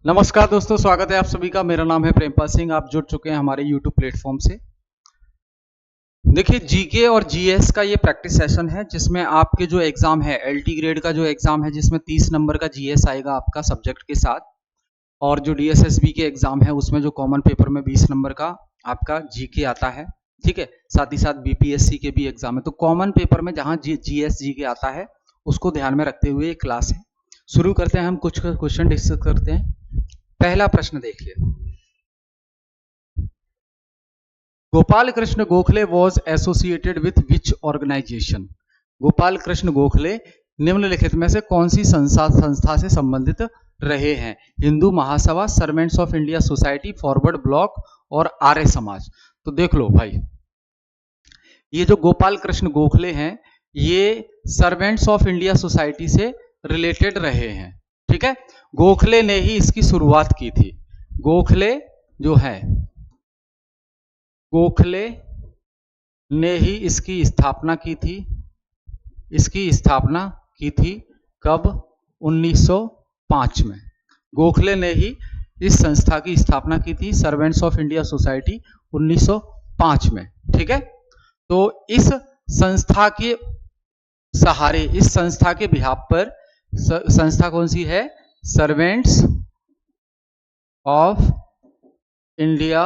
नमस्कार दोस्तों, स्वागत है आप सभी का। मेरा नाम है प्रेमपाल सिंह। आप जुड़ चुके हैं हमारे YouTube प्लेटफॉर्म से। देखिए, जीके और जीएस का ये प्रैक्टिस सेशन है जिसमें आपके जो एग्जाम है, एलटी ग्रेड का जो एग्जाम है, जिसमें 30 नंबर का जीएस आएगा आपका सब्जेक्ट के साथ, और जो डीएसएसबी के एग्जाम है उसमें जो कॉमन पेपर में 20 नंबर का आपका जीके आता है। ठीक है, साथ ही साथ बीपीएससी के भी एग्जाम है। तो कॉमन पेपर में जहां जीएस जीके आता है उसको ध्यान में रखते हुए एक क्लास है। शुरू करते हैं, हम कुछ क्वेश्चन डिस्कस करते हैं। पहला प्रश्न देखिए, Gopal Krishna Gokhale was associated with which organization. Gopal Krishna Gokhale निम्नलिखित में से कौन सी संस्था से संबंधित रहे हैं? Hindu Mahasabha, Servants of India Society, Forward Block और आर्य समाज। तो देख लो भाई, ये जो गोपाल कृष्ण गोखले हैं ये सर्वेंट्स ऑफ इंडिया सोसाइटी से रिलेटेड रहे हैं। ठीक है, गोखले ने ही इसकी शुरुआत की थी। गोखले जो है, गोखले ने ही इसकी स्थापना की थी। इसकी स्थापना की थी कब? 1905 में। गोखले ने ही इस संस्था की स्थापना की थी, सर्वेंट्स ऑफ इंडिया सोसाइटी, 1905 में। ठीक है, तो इस संस्था के सहारे, इस संस्था के बिहाफ पर, संस्था कौन सी है? Servants of India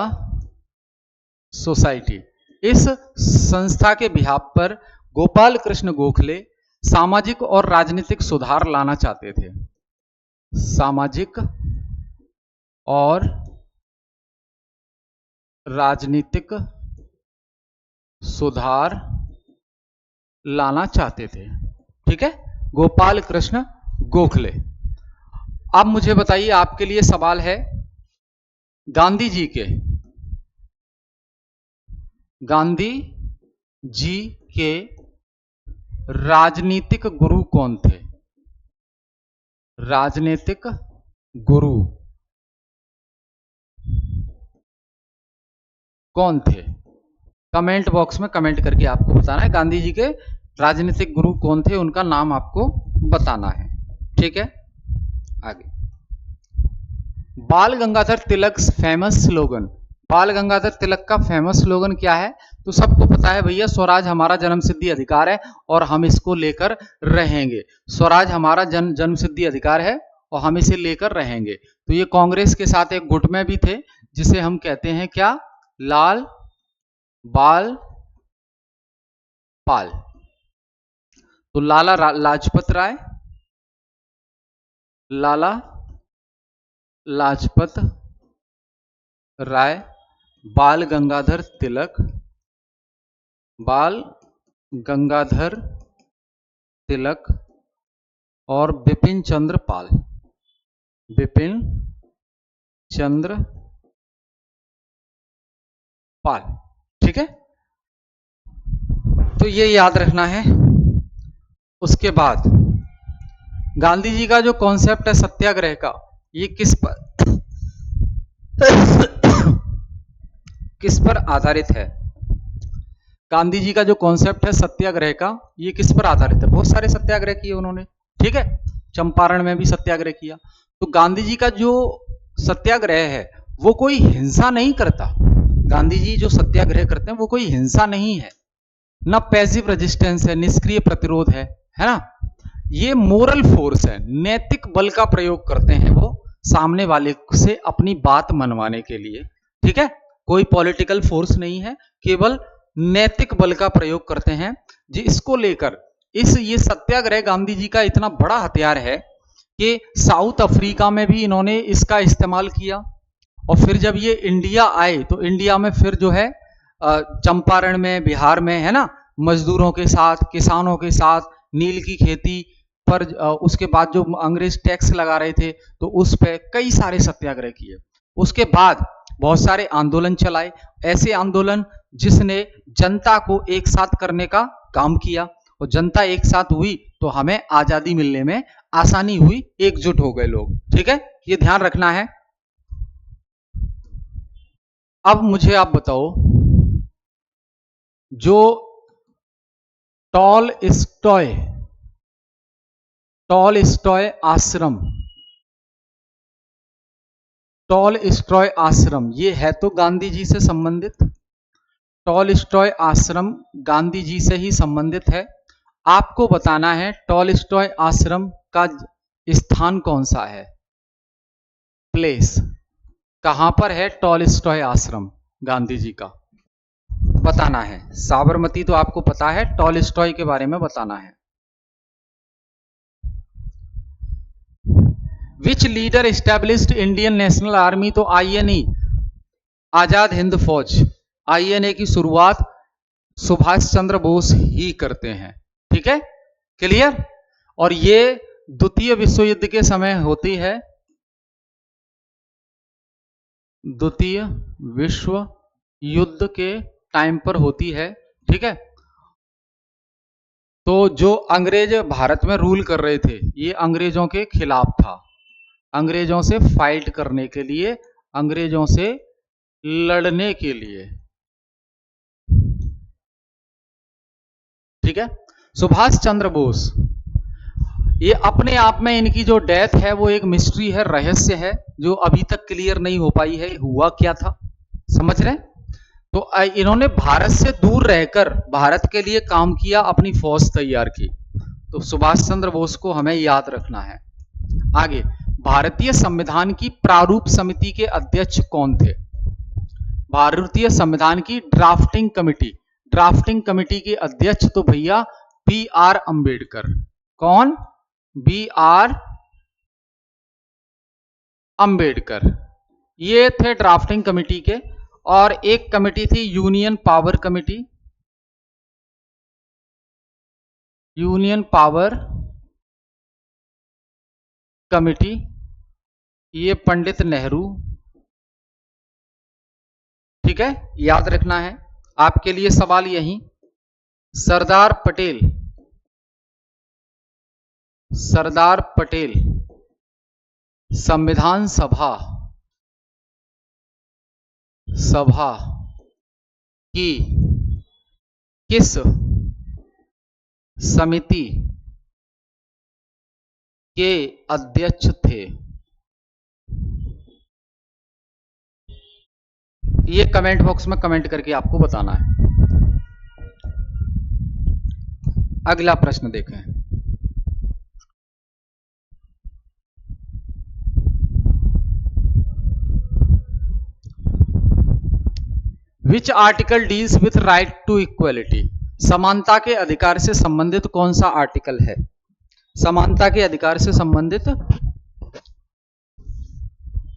society. इस संस्था के बिहाफ पर गोपाल कृष्ण गोखले सामाजिक और राजनीतिक सुधार लाना चाहते थे। सामाजिक और राजनीतिक सुधार लाना चाहते थे। ठीक है, गोपाल कृष्ण गोखले। अब मुझे बताइए, आपके लिए सवाल है, गांधी जी के राजनीतिक गुरु कौन थे? राजनीतिक गुरु कौन थे? कमेंट बॉक्स में कमेंट करके आपको बताना है गांधी जी के राजनीतिक गुरु कौन थे, उनका नाम आपको बताना है। ठीक है, आगे। बाल गंगाधर तिलक फेमस स्लोगन। बाल गंगाधर तिलक का फेमस स्लोगन क्या है? तो सबको पता है भैया, स्वराज हमारा जन्मसिद्धि अधिकार है और हम इसको लेकर रहेंगे। स्वराज हमारा जन्मसिद्धि अधिकार है और हम इसे लेकर रहेंगे। तो ये कांग्रेस के साथ एक गुट में भी थे, जिसे हम कहते हैं क्या? लाल बाल पाल। तो लाजपत राय, लाला लाजपत राय, बाल गंगाधर तिलक, बाल गंगाधर तिलक और बिपिन चंद्र पाल। बिपिन चंद्र पाल। ठीक है, तो ये याद रखना है। उसके बाद गांधी जी का जो कॉन्सेप्ट है सत्याग्रह का, ये किस पर किस पर आधारित है? गांधी जी का जो कॉन्सेप्ट है सत्याग्रह का, ये किस पर आधारित है? बहुत सारे सत्याग्रह किए उन्होंने। ठीक है, चंपारण में भी सत्याग्रह किया। तो गांधी जी का जो सत्याग्रह है वो कोई हिंसा नहीं करता। गांधी जी जो सत्याग्रह करते हैं वो कोई हिंसा नहीं है, ना पैसिव रेजिस्टेंस है, निष्क्रिय प्रतिरोध है ना। ये मोरल फोर्स है, नैतिक बल का प्रयोग करते हैं वो सामने वाले से अपनी बात मनवाने के लिए। ठीक है, कोई पॉलिटिकल फोर्स नहीं है, केवल नैतिक बल का प्रयोग करते हैं। जी, इसको लेकर ये सत्याग्रह गांधी जी का इतना बड़ा हथियार है कि साउथ अफ्रीका में भी इन्होंने इसका इस्तेमाल किया, और फिर जब ये इंडिया आए तो इंडिया में फिर जो है चंपारण में, बिहार में, है ना, मजदूरों के साथ, किसानों के साथ, नील की खेती पर, उसके बाद जो अंग्रेज टैक्स लगा रहे थे तो उस पर कई सारे सत्याग्रह किए। उसके बाद बहुत सारे आंदोलन चलाए, ऐसे आंदोलन जिसने जनता को एक साथ करने का काम किया, और जनता एक साथ हुई तो हमें आजादी मिलने में आसानी हुई, एकजुट हो गए लोग। ठीक है, ये ध्यान रखना है। अब मुझे आप बताओ, जो टॉल स्टॉय आश्रम टॉलस्टॉय आश्रम ये है तो गांधी जी से संबंधित, टॉलस्टॉय आश्रम गांधी जी से ही संबंधित है। आपको बताना है टॉलस्टॉय आश्रम का स्थान कौन सा है, प्लेस कहां पर है टॉलस्टॉय आश्रम गांधी जी का, बताना है। साबरमती तो आपको पता है, टॉलस्टॉय के बारे में बताना है। Which leader established Indian National Army, तो आईएनए आजाद हिंद फौज, आईएनए की शुरुआत सुभाष चंद्र बोस ही करते हैं। ठीक है, क्लियर। और ये द्वितीय विश्व युद्ध के समय होती है, द्वितीय विश्व युद्ध के टाइम पर होती है। ठीक है, तो जो अंग्रेज भारत में रूल कर रहे थे ये अंग्रेजों के खिलाफ था, अंग्रेजों से फाइट करने के लिए, अंग्रेजों से लड़ने के लिए। ठीक है, सुभाष चंद्र बोस, ये अपने आप में इनकी जो डेथ है वो एक मिस्ट्री है, रहस्य है, जो अभी तक क्लियर नहीं हो पाई है हुआ क्या था, समझ रहे हैं। तो इन्होंने भारत से दूर रहकर भारत के लिए काम किया, अपनी फौज तैयार की। तो सुभाष चंद्र बोस को हमें याद रखना है। आगे, भारतीय संविधान की प्रारूप समिति के अध्यक्ष कौन थे, भारतीय संविधान की ड्राफ्टिंग कमेटी, ड्राफ्टिंग कमेटी के अध्यक्ष तो भैया बी आर अंबेडकर। कौन, बी आर अंबेडकर, ये थे ड्राफ्टिंग कमेटी के। और एक कमेटी थी union power committee, union power committee, ये पंडित नेहरू। ठीक है, याद रखना है। आपके लिए सवाल यही, सरदार पटेल, सरदार पटेल संविधान सभा की किस समिति के अध्यक्ष थे, ये कमेंट बॉक्स में कमेंट करके आपको बताना है। अगला प्रश्न देखें, which article deals with right to equality, समानता के अधिकार से संबंधित कौन सा आर्टिकल है, समानता के अधिकार से संबंधित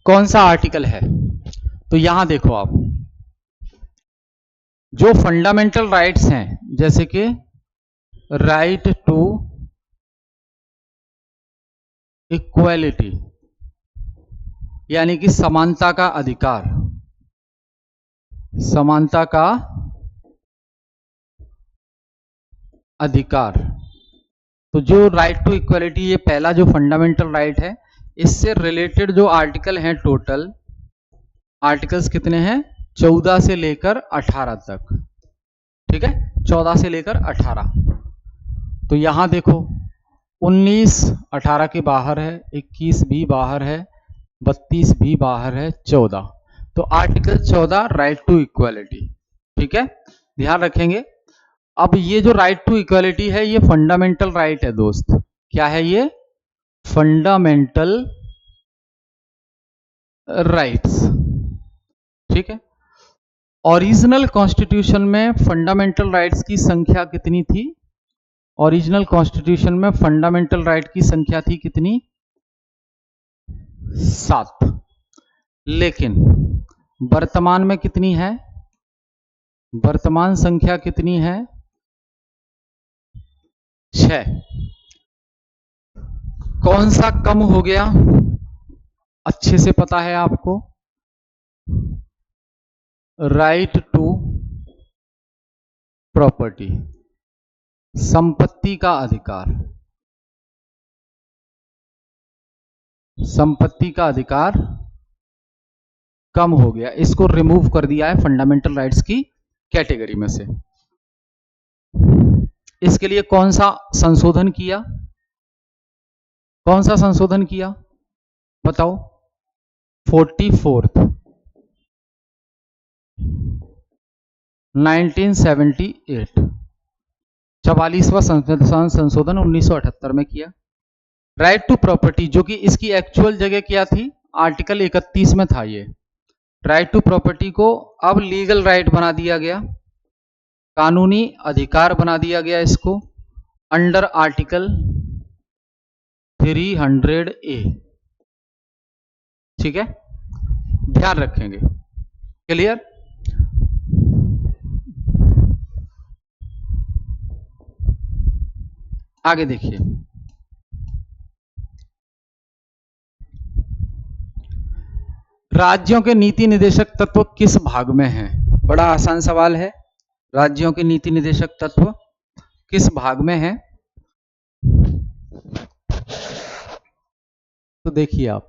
कौन सा आर्टिकल है। तो यहां देखो आप, जो फंडामेंटल राइट्स हैं जैसे कि राइट टू इक्वलिटी यानी कि समानता का अधिकार, समानता का अधिकार, तो जो राइट टू इक्वलिटी ये पहला जो फंडामेंटल राइट है, इससे रिलेटेड जो आर्टिकल हैं, टोटल आर्टिकल्स कितने हैं, 14 से लेकर 18 तक। ठीक है, 14 से लेकर 18। तो यहां देखो 19 18 के बाहर है, 21 भी बाहर है, 32 भी बाहर है, 14। तो आर्टिकल 14 राइट टू इक्वलिटी। ठीक है, ध्यान रखेंगे। अब ये जो राइट टू इक्वलिटी है ये फंडामेंटल राइट है दोस्त, क्या है ये, फंडामेंटल राइट्स। ठीक है, ओरिजिनल कॉन्स्टिट्यूशन में फंडामेंटल राइट्स की संख्या कितनी थी, ओरिजिनल कॉन्स्टिट्यूशन में फंडामेंटल राइट की संख्या थी कितनी, 7। लेकिन वर्तमान में कितनी है, वर्तमान संख्या कितनी है, 6। कौन सा कम हो गया, अच्छे से पता है आपको, राइट टू प्रॉपर्टी, संपत्ति का अधिकार, संपत्ति का अधिकार कम हो गया, इसको रिमूव कर दिया है फंडामेंटल राइट्स की कैटेगरी में से। इसके लिए कौन सा संशोधन किया, कौन सा संशोधन किया बताओ, 44th 1978 44वां संविधान संशोधन 1978 में किया। राइट टू प्रॉपर्टी, जो कि इसकी एक्चुअल जगह क्या थी, आर्टिकल 31 में था ये। राइट टू प्रॉपर्टी को अब लीगल राइट बना दिया गया, कानूनी अधिकार बना दिया गया इसको अंडर आर्टिकल 300A। ठीक है, ध्यान रखेंगे। क्लियर? आगे देखिए, राज्यों के नीति निदेशक तत्व किस भाग में हैं? बड़ा आसान सवाल है। राज्यों के नीति निदेशक तत्व किस भाग में हैं? तो देखिए आप,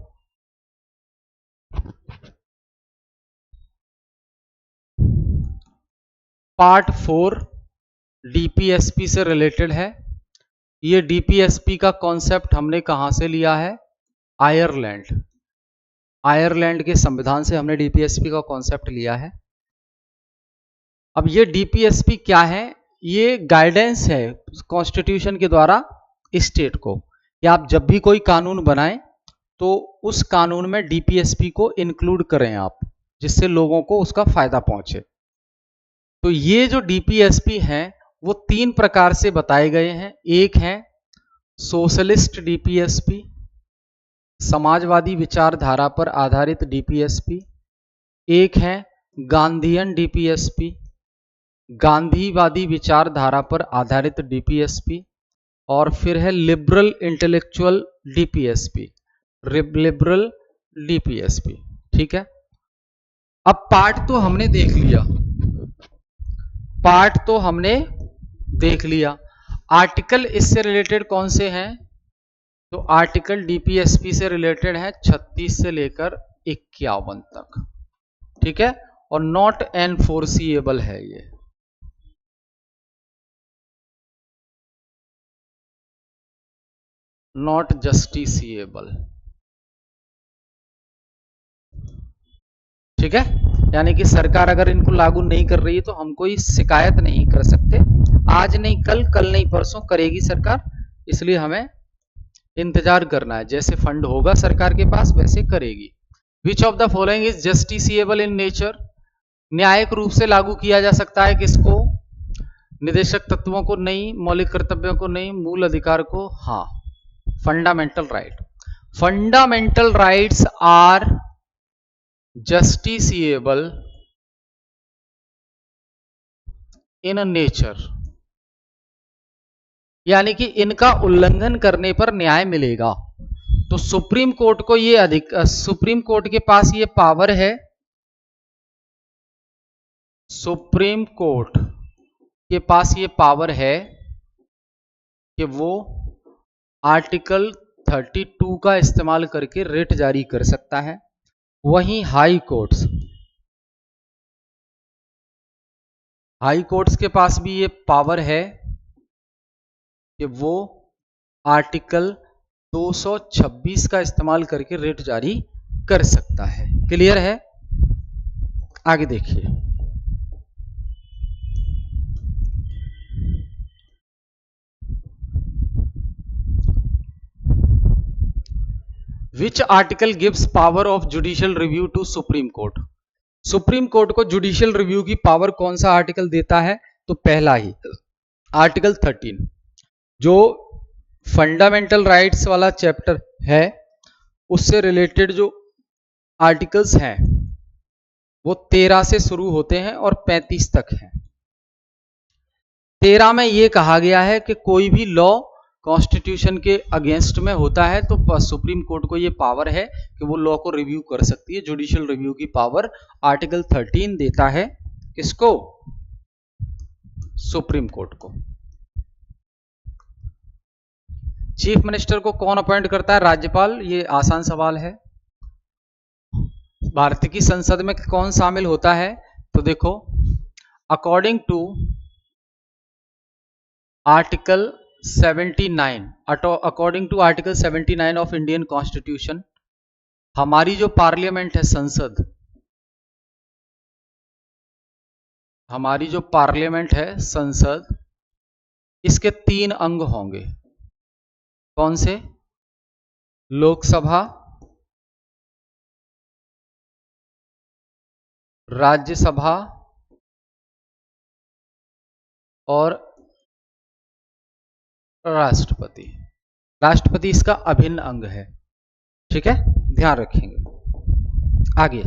पार्ट 4 डीपीएसपी से रिलेटेड है। ये डीपीएसपी का कॉन्सेप्ट हमने कहां से लिया है? आयरलैंड। आयरलैंड के संविधान से हमने डीपीएसपी का कॉन्सेप्ट लिया है। अब ये डीपीएसपी क्या है? ये गाइडेंस है कॉन्स्टिट्यूशन के द्वारा स्टेट को कि आप जब भी कोई कानून बनाएं तो उस कानून में डीपीएसपी को इंक्लूड करें आप, जिससे लोगों को उसका फायदा पहुंचे। तो ये जो डीपीएसपी हैं वो 3 प्रकार से बताए गए हैं। एक है सोशलिस्ट डीपीएसपी, समाजवादी विचारधारा पर आधारित डीपीएसपी। एक है गांधीयन डीपीएसपी, गांधीवादी विचारधारा पर आधारित डीपीएसपी। और फिर है liberal intellectual DPSP, liberal DPSP. ठीक है, अब पार्ट तो हमने देख लिया, पार्ट तो हमने देख लिया। आर्टिकल इससे रिलेटेड कौन से हैं? तो आर्टिकल डीपीएसपी से रिलेटेड है 36 से लेकर 51 तक। ठीक है, और नॉट एनफोर्सिएबल है ये। Not justiciable. ठीक है, यानी कि सरकार अगर इनको लागू नहीं कर रही है तो हम कोई शिकायत नहीं कर सकते। आज नहीं कल, कल नहीं परसों करेगी सरकार, इसलिए हमें इंतजार करना है। जैसे फंड होगा सरकार के पास वैसे करेगी। Which of the following is justiciable in nature? न्यायिक रूप से लागू किया जा सकता है किसको? निदेशक तत्वों को नहीं, मौलिक कर्तव्यों को नहीं, मूल अधिकार को हाँ। Fundamental right, fundamental rights are justiciable in nature, यानी कि इनका उल्लंघन करने पर न्याय मिलेगा। तो सुप्रीम कोर्ट को ये सुप्रीम कोर्ट के पास ये पावर है, सुप्रीम कोर्ट के पास ये पावर है कि वो आर्टिकल 32 का इस्तेमाल करके रिट जारी कर सकता है। वहीं हाई कोर्ट्स के पास भी ये पावर है कि वो आर्टिकल 226 का इस्तेमाल करके रिट जारी कर सकता है। क्लियर है? आगे देखिए, which article gives power of judicial review to supreme court? Supreme court को जुडिशियल रिव्यू की पावर कौन सा आर्टिकल देता है? तो पहला ही आर्टिकल 13, जो फंडामेंटल राइट्स वाला चैप्टर है उससे रिलेटेड जो आर्टिकल्स हैं वो 13 से शुरू होते हैं और 35 तक हैं। 13 में ये कहा गया है कि कोई भी लॉ कॉन्स्टिट्यूशन के अगेंस्ट में होता है तो सुप्रीम कोर्ट को ये पावर है कि वो लॉ को रिव्यू कर सकती है। जुडिशियल रिव्यू की पावर आर्टिकल 13 देता है किसको? सुप्रीम कोर्ट को। चीफ मिनिस्टर को कौन अपॉइंट करता है? राज्यपाल। ये आसान सवाल है। भारत की संसद में कौन शामिल होता है? तो देखो, according to article 79, according to article 79 of Indian constitution, हमारी जो पार्लियामेंट है, संसद, हमारी जो पार्लियामेंट है संसद, इसके 3 अंग होंगे। कौन से? लोकसभा, राज्यसभा और राष्ट्रपति। राष्ट्रपति इसका अभिन्न अंग है। ठीक है, ध्यान रखेंगे। आगे,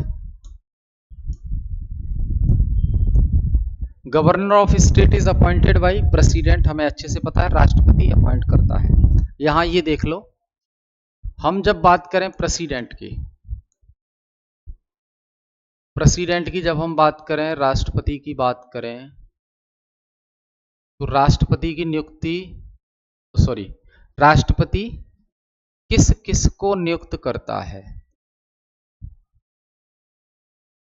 governor of state is appointed by president, हमें अच्छे से पता है, राष्ट्रपति अपॉइंट करता है। यहां ये देख लो, हम जब बात करें प्रेसिडेंट की जब हम बात करें, राष्ट्रपति की बात करें, तो राष्ट्रपति की नियुक्ति, सॉरी, राष्ट्रपति किस किस को नियुक्त करता है?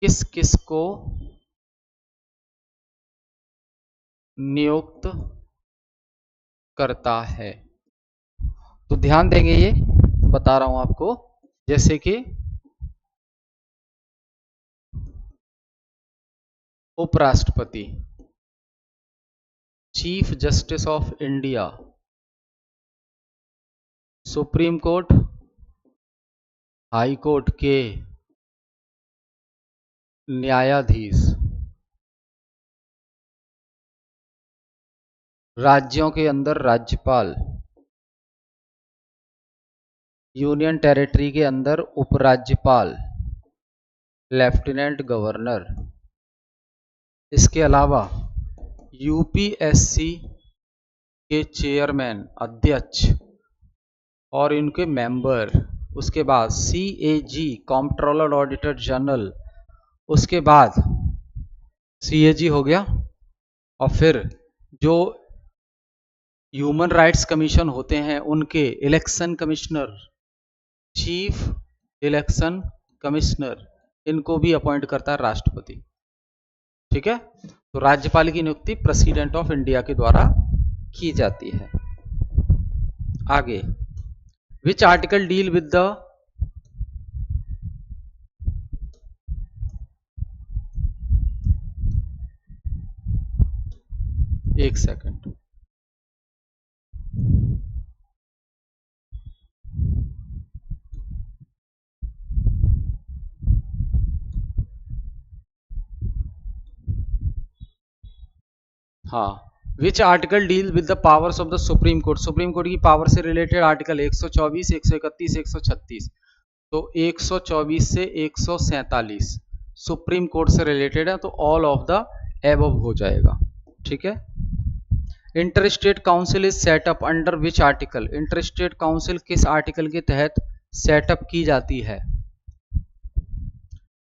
किस किस को नियुक्त करता है? तो ध्यान देंगे, ये बता रहा हूं आपको, जैसे कि उपराष्ट्रपति, chief justice of India, supreme court, high court के न्यायाधीश, राज्यों के अंदर राज्यपाल, यूनियन टेरिटरी के अंदर उपराज्यपाल, लेफ्टिनेंट गवर्नर। इसके अलावा यूपीएससी के चेयरमैन, अध्यक्ष और इनके मेंबर, उसके बाद सीएजी, कंट्रोलर ऑडिटर जनरल, उसके बाद सीएजी हो गया, और फिर जो ह्यूमन राइट्स कमीशन होते हैं उनके election commissioner, chief election commissioner, इनको भी अपॉइंट करता है राष्ट्रपति। ठीक है, तो राज्यपाल की नियुक्ति प्रेसिडेंट ऑफ इंडिया के द्वारा की जाती है। आगे, which article deal with the, एक सेकंड, हाँ, which article deal with the powers of the supreme court? Supreme court की पावर से रिलेटेड आर्टिकल 124, 131, 136। तो 124 से 147 सुप्रीम कोर्ट से रिलेटेड है, तो ऑल ऑफ द एबव हो जाएगा। ठीक है, inter state council is setup under which article? Inter state council किस आर्टिकल के तहत सेटअप की जाती है?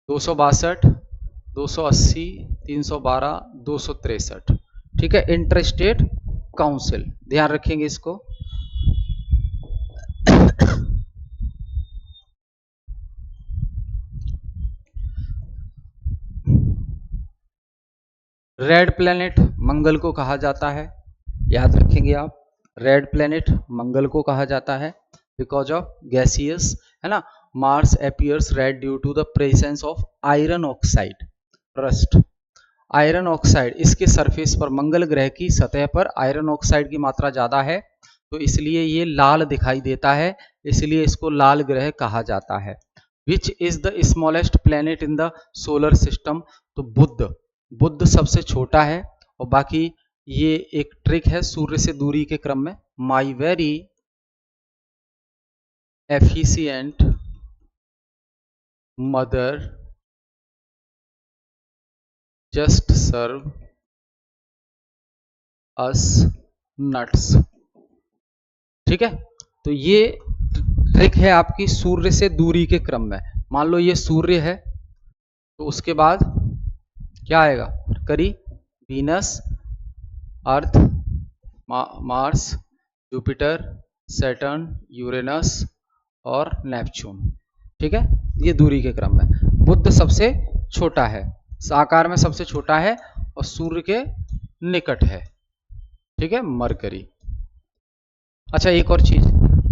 262, 280, 312, 263। ठीक है, इंटर स्टेट काउंसिल, ध्यान रखेंगे इसको। रेड प्लेनेट मंगल को कहा जाता है, याद रखेंगे आप, रेड प्लेनेट मंगल को कहा जाता है बिकॉज ऑफ गैसियस, है ना, Mars appears red due to the presence of iron oxide, rust. Iron oxide, इसके सरफेस पर, मंगल ग्रह की सतह पर आयरन ऑक्साइड की मात्रा ज्यादा है, तो इसलिए ये लाल दिखाई देता है, इसलिए इसको लाल ग्रह कहा जाता है। Which is the smallest planet in the solar system? तो बुध सबसे छोटा है, और बाकी ये एक ट्रिक है सूर्य से दूरी के क्रम में। My very efficient mother just serve us nuts. ठीक है, तो ये ट्रिक है आपकी सूर्य से दूरी के क्रम में। मान लो ये सूर्य है, तो उसके बाद क्या आएगा? मरकरी, वीनस, अर्थ, मार्स, जुपिटर, सैटर्न, यूरेनस और नेपच्यून। ठीक है, ये दूरी के क्रम में। बुध सबसे छोटा है, आकार में सबसे छोटा है और सूर्य के निकट है। ठीक है, मरकरी। अच्छा, एक और चीज,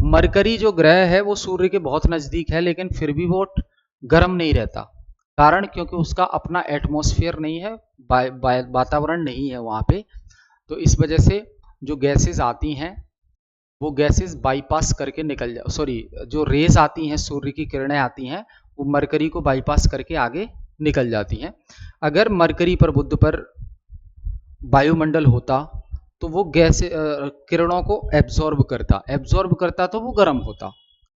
मरकरी जो ग्रह है वो सूर्य के बहुत नजदीक है, लेकिन फिर भी वो गर्म नहीं रहता। कारण क्योंकि उसका अपना एटमॉस्फेयर नहीं है, वातावरण नहीं है वहां पे। तो इस वजह से जो गैसेस आती हैं वो गैसेस बाईपास करके निकल जो रेज आती हैं, सूर्य की किरणें आती हैं, वो मरकरी को बाईपास करके आगे निकल जाती हैं। अगर मरकरी पर, बुध पर वायुमंडल होता तो वो गैस किरणों को एब्जॉर्ब करता तो वो गर्म होता,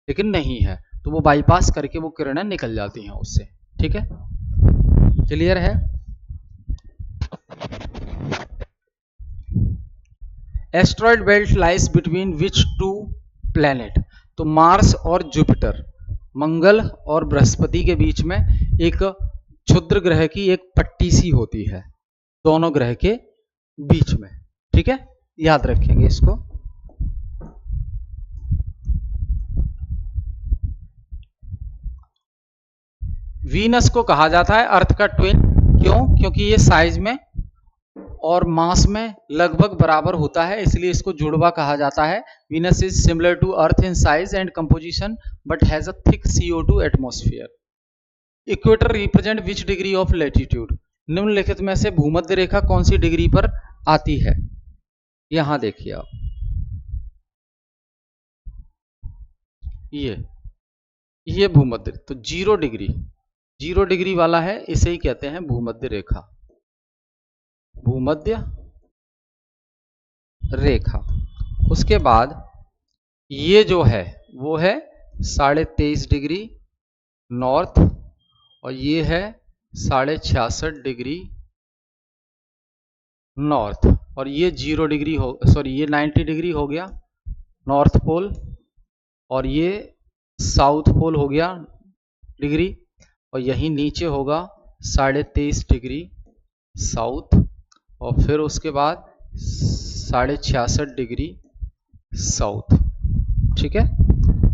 लेकिन नहीं है, तो वो बाईपास करके वो किरणें निकल जाती हैं उससे। ठीक है, क्लियर है। Asteroid belt lies between which two planet? तो मार्स और जुपिटर, मंगल और बृहस्पति के बीच में एक क्षुद्र ग्रह की एक पट्टी सी होती है, दोनों ग्रह के बीच में। ठीक है, याद रखेंगे इसको। वीनस को कहा जाता है अर्थ का ट्विन। क्यों? क्योंकि ये साइज में और मास में लगभग बराबर होता है, इसलिए इसको जुड़वा कहा जाता है। Venus is similar to earth in size and composition but has a thick CO2 atmosphere. Equator represent which degree of latitude? निम्नलिखित में से भूमध्य रेखा कौन सी डिग्री पर आती है? यहां देखिए आप, ये भूमध्य, तो 0 डिग्री वाला है, इसे ही कहते हैं भूमध्य रेखा। भूमध्य रेखा। उसके बाद ये जो है वो है 23.5 डिग्री नॉर्थ, और ये है 66.5 डिग्री नॉर्थ, और ये 0 डिग्री ये 90 डिग्री हो गया नॉर्थ पोल, और ये साउथ पोल हो गया डिग्री, और यहीं नीचे होगा 23.5 डिग्री साउथ, और फिर उसके बाद 66.5 डिग्री साउथ। ठीक है,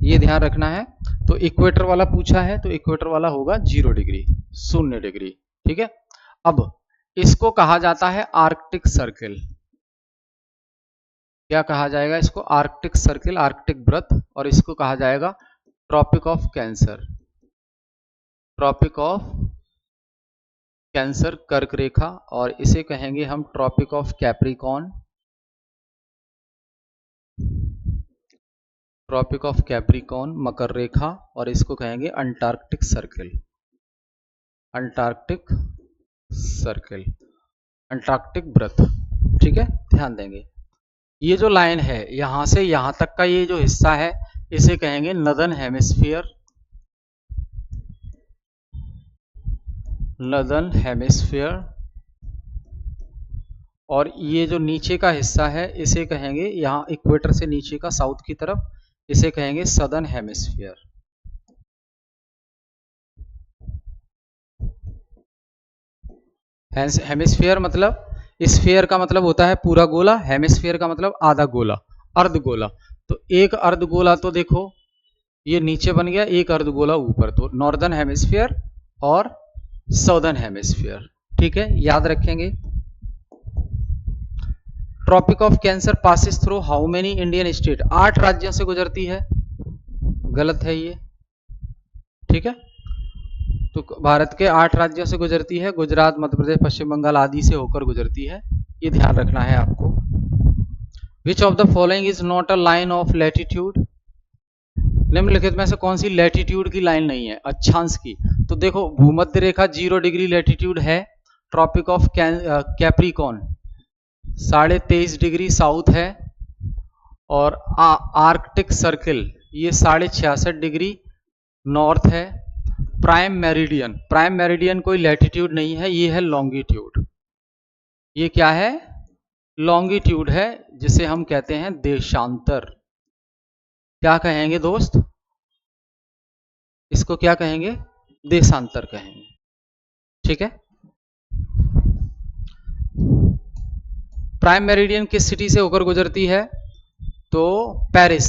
ये ध्यान रखना है। तो इक्वेटर वाला पूछा है, तो इक्वेटर वाला होगा 0 डिग्री, 0 डिग्री। ठीक है, अब इसको कहा जाता है आर्कटिक सर्किल। क्या कहा जाएगा इसको? आर्कटिक सर्किल, आर्कटिक वृत्त, और इसको कहा जाएगा Tropic of Cancer. Tropic of Cancer कर्क रेखा, और इसे कहेंगे हम Tropic of Capricorn. Tropic of Capricorn मकर रेखा, और इसको कहेंगे Antarctic Circle. Antarctic Circle, Antarctic वृत्त। ठीक है, ध्यान देंगे। ये जो लाइन है यहां से यहां तक का ये जो हिस्सा है, इसे कहेंगे नदर्न हेमिस्फीयर। Northern hemisphere. और ये जो नीचे का हिस्सा है इसे कहेंगे, यहां इक्वेटर से नीचे का साउथ की तरफ, इसे कहेंगे सदर्न हेमिस्फीयर। हेमिस्फीयर मतलब, स्फीयर का मतलब होता है पूरा गोला, हेमिस्फीयर का मतलब आधा गोला, अर्धगोला। तो एक अर्धगोला तो देखो ये नीचे बन गया, एक अर्धगोला ऊपर, तो नॉर्दर्न हेमिस्फीयर और साउदर्न हेमिस्फीयर। ठीक है, याद रखेंगे। Tropic of cancer passes through how many Indian state? 8 राज्यों से गुजरती है। गलत है ये। ठीक है, तो भारत के 8 राज्यों से गुजरती है, गुजरात, मध्य प्रदेश, पश्चिम बंगाल आदि से होकर गुजरती है, ये ध्यान रखना है आपको। Which of the following is not a line of latitude? निम्नलिखित में से कौन सी लैटिट्यूड की लाइन नहीं है, अक्षांश की? तो देखो भूमध्य रेखा 0 डिग्री लैटिट्यूड है, tropic of capricorn 23.5 degree south है, और आर्कटिक सर्किल ये 66.5 डिग्री नॉर्थ है। प्राइम मेरिडियन कोई लैटिट्यूड नहीं है, ये है लॉन्गिट्यूड। ये क्या है? लॉन्गिट्यूड है, जिसे हम कहते हैं देशांतर। क्या कहेंगे दोस्त? इसको क्या कहेंगे? देशांतर कहेंगे। ठीक है, प्राइम मेरिडियन किस सिटी से होकर गुजरती है? तो पेरिस,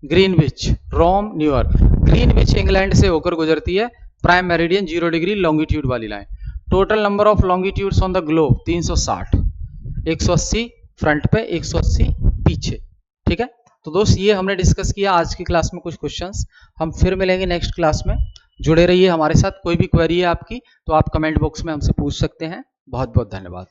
ग्रीनविच, रोम, न्यूयॉर्क। ग्रीनविच इंग्लैंड से होकर गुजरती है। प्राइम मेरिडियन 0 डिग्री लॉन्गिट्यूड वाली line. Total number of longitudes on the globe 360, 180 front पे, 180 पीछे। ठीक है, तो दोस्त ये हमने डिस्कस किया आज की क्लास में कुछ क्वेश्चंस। हम फिर मिलेंगे नेक्स्ट क्लास में। जुड़े रहिए हमारे साथ। कोई भी क्वेरी है आपकी तो आप कमेंट बॉक्स में हमसे पूछ सकते हैं। बहुत बहुत धन्यवाद।